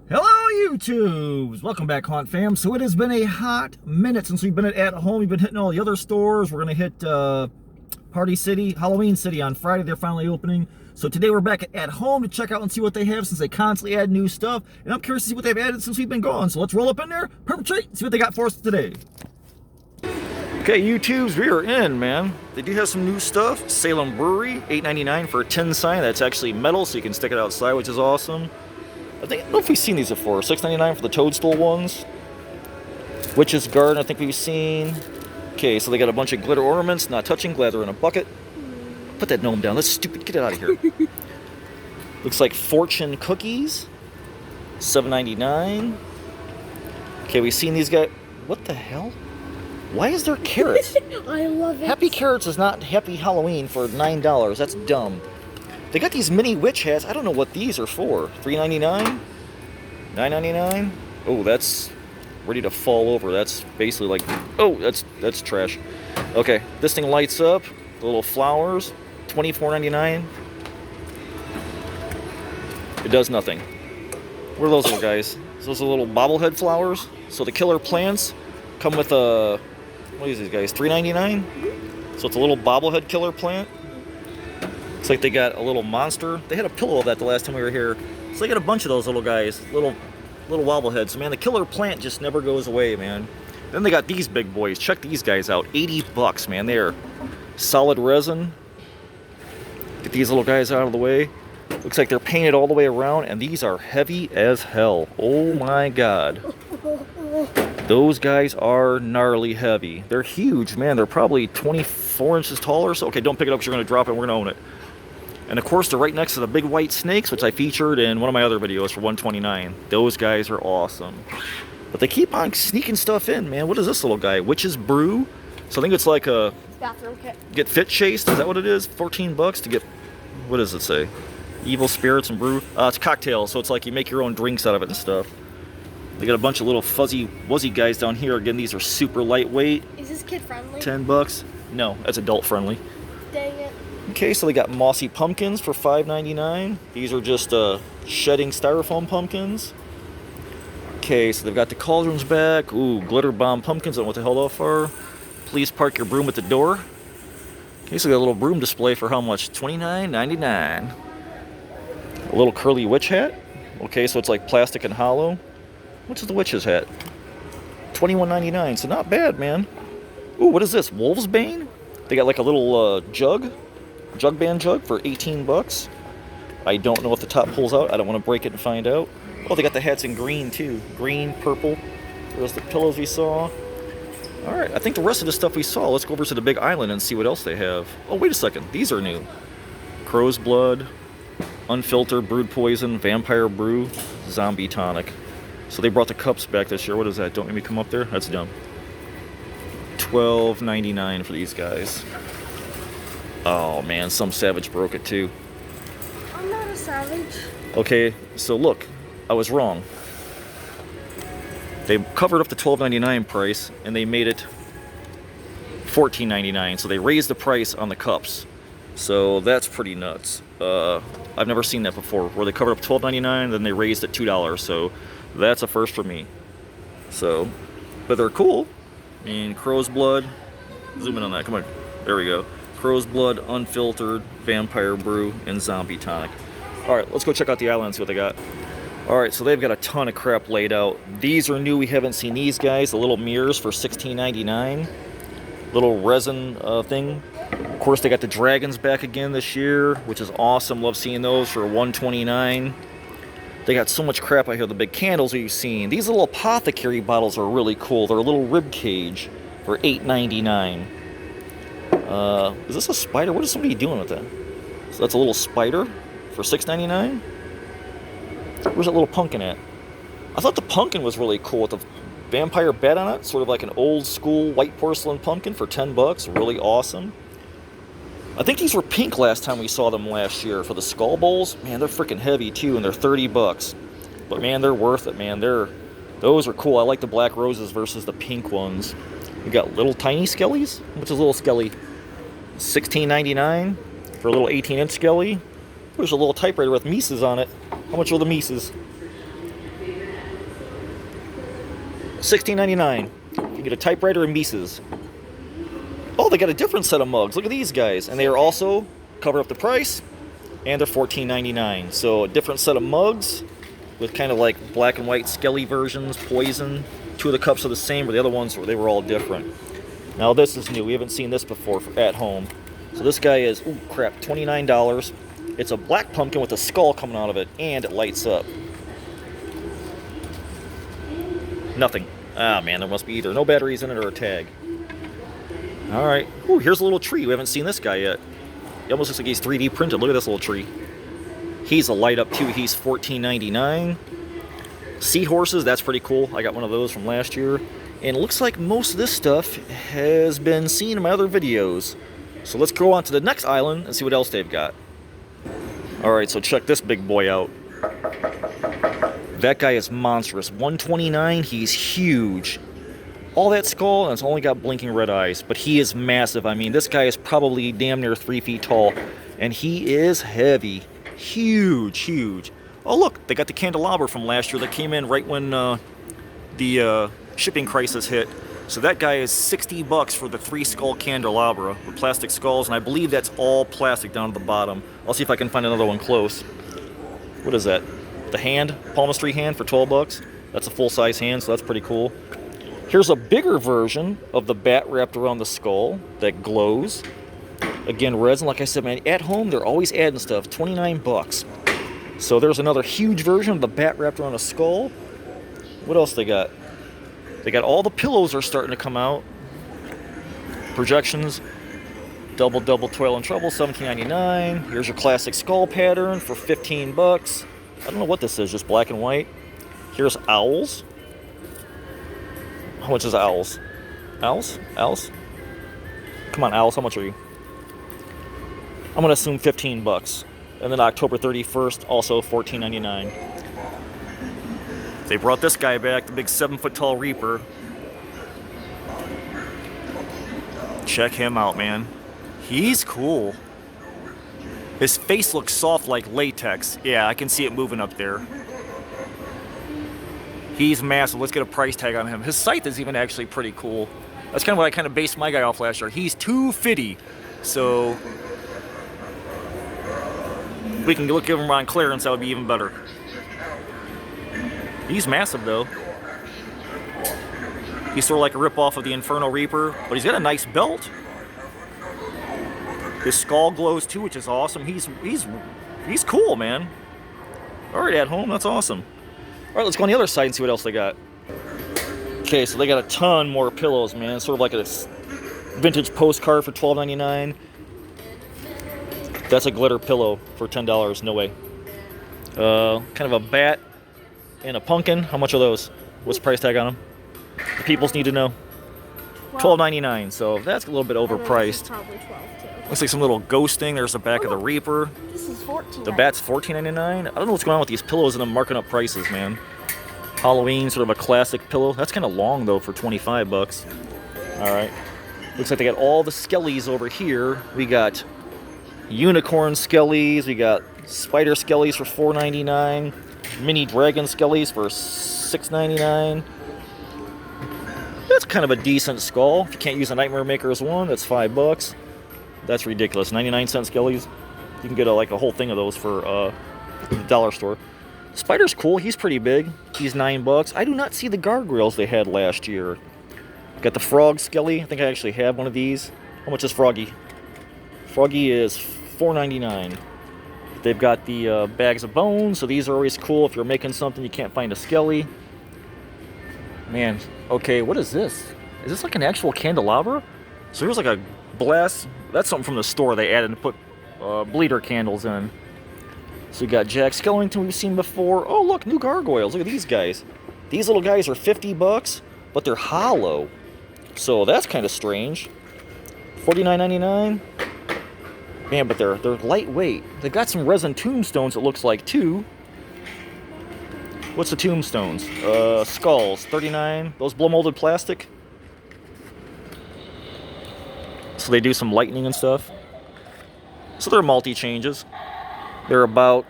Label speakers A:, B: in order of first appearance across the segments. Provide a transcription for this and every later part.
A: Hello YouTubes! Welcome back, Haunt Fam. So it has been a hot minute since we've been at home. We've been hitting all the other stores. We're going to hit Party City, Halloween City on Friday. They're finally opening. So today we're back at home to check out and see what they have since they constantly add new stuff. And I'm curious to see what they've added since we've been gone. So let's roll up in there, perpetrate, and see what they got for us today. Okay, YouTubes, we are in, man. They do have some new stuff. Salem Brewery, $8.99 for a tin sign. That's actually metal, so you can stick it outside, which is awesome. I don't know if we've seen these before. $6.99 for the toadstool ones. Witch's Garden, I think we've seen. Okay, so they got a bunch of glitter ornaments, not touching, glad they're in a bucket. Put that gnome down, that's stupid, get it out of here. Looks like fortune cookies, $7.99. Okay, we've seen these guys. What the hell? Why is there carrots?
B: I love it.
A: Happy Carrots is not Happy Halloween for $9. That's dumb. They got these mini witch hats. I don't know what these are for. $3.99? $9.99? Oh, that's ready to fall over. That's basically like, oh, that's trash. Okay, this thing lights up. The little flowers, $24.99. It does nothing. What are those little guys? Those are little bobblehead flowers. So the killer plants come with a, what is these guys? $3.99? So it's a little bobblehead killer plant. Looks like they got a little monster. They had a pillow of that the last time we were here. So they got a bunch of those little guys, little wobbleheads. So man, the killer plant just never goes away, man. Then they got these big boys. Check these guys out. 80 bucks, man. They're solid resin. Get these little guys out of the way. Looks like they're painted all the way around, and these are heavy as hell. Oh my god. Those guys are gnarly heavy. They're huge, man. They're probably 24 inches tall or so. Okay, don't pick it up because you're going to drop it and we're going to own it. And of course, they're right next to the big white snakes, which I featured in one of my other videos for $129. Those guys are awesome. But they keep on sneaking stuff in, man. What is this little guy? Witch's Brew? So I think it's like a
B: bathroom kit.
A: Get fit chased. Is that what it is? 14 bucks to get, what does it say? Evil spirits and brew. It's cocktails, so it's like you make your own drinks out of it and stuff. They got a bunch of little fuzzy wuzzy guys down here. Again, these are super lightweight.
B: Is this kid friendly?
A: 10 bucks. No, that's adult friendly.
B: Dang it.
A: Okay, so they got mossy pumpkins for $5.99. These are just shedding styrofoam pumpkins. Okay, so they've got the cauldrons back. Ooh, glitter bomb pumpkins. I don't know what the hell those are. Please park your broom at the door. Okay, so they got a little broom display for how much? $29.99. A little curly witch hat. Okay, so it's like plastic and hollow. What's the witch's hat? $21.99, so not bad, man. Ooh, what is this? Wolf's Bane? They got like a little jug band jug for 18 bucks. I don't know if the top pulls out. I don't want to break it and find out. Oh, they got the hats in green too. Green, purple. There's the pillows we saw. All right, I think the rest of the stuff we saw, let's go over to the big island and see what else they have. Oh, wait a second. These are new. Crow's Blood, Unfiltered Brewed Poison, Vampire Brew, Zombie Tonic. So they brought the cups back this year. What is that? Don't make me come up there. That's dumb. $12.99 for these guys. Oh man, some savage broke it too.
B: I'm not a savage.
A: Okay, so look, I was wrong. They covered up the $12.99 price and they made it $14.99. So they raised the price on the cups. So that's pretty nuts. I've never seen that before, where they covered up $12.99, then they raised it $2. So that's a first for me. So, but they're cool. I mean, Crow's Blood. Zoom in on that. Come on. There we go. Crow's Blood, Unfiltered, Vampire Brew, and Zombie Tonic. All right, let's go check out the island and see what they got. All right, so they've got a ton of crap laid out. These are new. We haven't seen these guys. The little mirrors for $16.99. Little resin thing. Of course, they got the dragons back again this year, which is awesome. Love seeing those for $129. They got so much crap out here. The big candles you've seen. These little apothecary bottles are really cool. They're a little rib cage for $8.99. Is this a spider? What is somebody doing with that? So that's a little spider for $6.99. Where's that little pumpkin at? I thought the pumpkin was really cool with the vampire bat on it. Sort of like an old school white porcelain pumpkin for 10 bucks. Really awesome. I think these were pink last time we saw them last year for the skull bowls. Man, they're freaking heavy too, and they're 30 bucks. But man, they're worth it, man. Those are cool. I like the black roses versus the pink ones. We got little tiny skellies. What's a little skelly? $16.99 for a little 18-inch skelly. There's a little typewriter with Mises on it. How much are the Mises? $16.99. You get a typewriter and Mises. Oh, they got a different set of mugs. Look at these guys. And they are also cover up the price. And they're $14.99. So a different set of mugs with kind of like black and white skelly versions, poison. Two of the cups are the same, but the other ones, they were all different. Now this is new. We haven't seen this before for at home. So this guy is, ooh, crap, $29. It's a black pumpkin with a skull coming out of it, and it lights up. Nothing. Ah, man, there must be either no batteries in it or a tag. All right. Ooh, here's a little tree. We haven't seen this guy yet. He almost looks like he's 3D printed. Look at this little tree. He's a light up too. He's $14.99. Seahorses, that's pretty cool. I got one of those from last year. And it looks like most of this stuff has been seen in my other videos. So let's go on to the next island and see what else they've got. Alright, so check this big boy out. That guy is monstrous. $129, he's huge. All that skull, and it's only got blinking red eyes. But he is massive. I mean, this guy is probably damn near 3 feet tall. And he is heavy. Huge, huge. Oh, look, they got the candelabra from last year that came in right when the shipping crisis hit. So that guy is $60 for the 3 skull candelabra with plastic skulls, and I believe that's all plastic down to the bottom. I'll see if I can find another one close. What is that? The hand, palmistry hand for $12. That's a full-size hand, so that's pretty cool. Here's a bigger version of the bat wrapped around the skull that glows. Again, resin, like I said, man, at home they're always adding stuff. $29. So there's another huge version of the bat wrapped around a skull. What else they got? They got all the pillows are starting to come out. Projections. Double Toil and Trouble, $17.99. Here's your classic skull pattern for $15. I don't know what this is, just black and white. Here's owls. How much is owls? Owls? Owls? Come on, owls, how much are you? I'm gonna assume $15. And then October 31st, also $14.99. They brought this guy back, the big 7-foot-tall Reaper. Check him out, man. He's cool. His face looks soft like latex. Yeah, I can see it moving up there. He's massive. Let's get a price tag on him. His scythe is even actually pretty cool. That's kind of what I kind of based my guy off last year. He's $250. So we can look at him on clearance, that would be even better. He's massive though. He's sort of like a rip-off of the Inferno Reaper, but he's got a nice belt. His skull glows too, which is awesome. He's cool, man. All right, at home, that's awesome. All right, let's go on the other side and see what else they got. Okay, so they got a ton more pillows, man. Sort of like a vintage postcard for $12.99. That's a glitter pillow for $10. No way. Kind of a bat and a pumpkin. How much are those? What's the price tag on them? The peoples need to know. $12.99. So that's a little bit overpriced.
B: Probably 12 too.
A: Looks like some little ghosting. There's the back of the Reaper.
B: This is 14.
A: The bat's $14.99. I don't know what's going on with these pillows and them marking up prices, man. Halloween, sort of a classic pillow. That's kind of long though for $25. All right. Looks like they got all the skellies over here. We got unicorn skellies. We got spider skellies for $4.99. Mini dragon skellies for $6.99. That's kind of a decent skull. If you can't use a Nightmare Maker's one, that's $5. That's ridiculous. 99-cent skellies. You can get like a whole thing of those for the dollar store. Spider's cool. He's pretty big. He's $9. I do not see the gargoyles they had last year. Got the frog skelly. I think I actually have one of these. How much is Froggy? Froggy is $4.99. They've got the bags of bones, so these are always cool if you're making something you can't find a skelly. Man, okay, what is this? Is this like an actual candelabra? So here's like a blast. That's something from the store they added to put bleeder candles in. So we got Jack Skellington we've seen before. Oh, look, new gargoyles. Look at these guys. These little guys are $50, but they're hollow. So that's kind of strange. $49.99. Man, but they're lightweight. They've got some resin tombstones, it looks like, too. What's the tombstones? Skulls, $39. Those blow molded plastic. So they do some lightning and stuff. So they're multi-changes. They're about,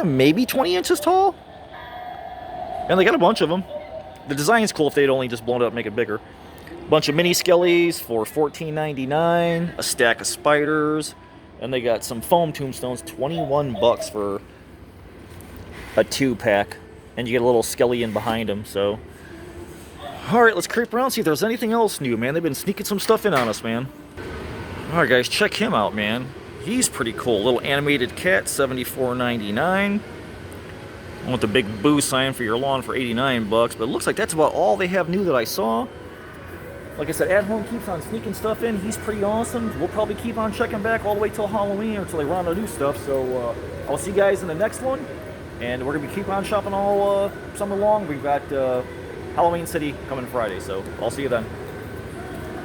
A: maybe 20 inches tall. And they got a bunch of them. the design's cool if they'd only just blown it up and make it bigger. Bunch of mini skellies for $14.99. A stack of spiders. And they got some foam tombstones, 21 bucks for a 2-pack. And you get a little skelly in behind them, so. Alright, let's creep around, see if there's anything else new, man. They've been sneaking some stuff in on us, man. Alright, guys, check him out, man. He's pretty cool. Little animated cat, $74.99. I want the big boo sign for your lawn for 89 bucks, but it looks like that's about all they have new that I saw. Like I said, At Home keeps on sneaking stuff in. He's pretty awesome. We'll probably keep on checking back all the way till Halloween or until they run out of new stuff. So I'll see you guys in the next one. And we're going to keep on shopping all summer long. We've got Halloween City coming Friday, so I'll see you then.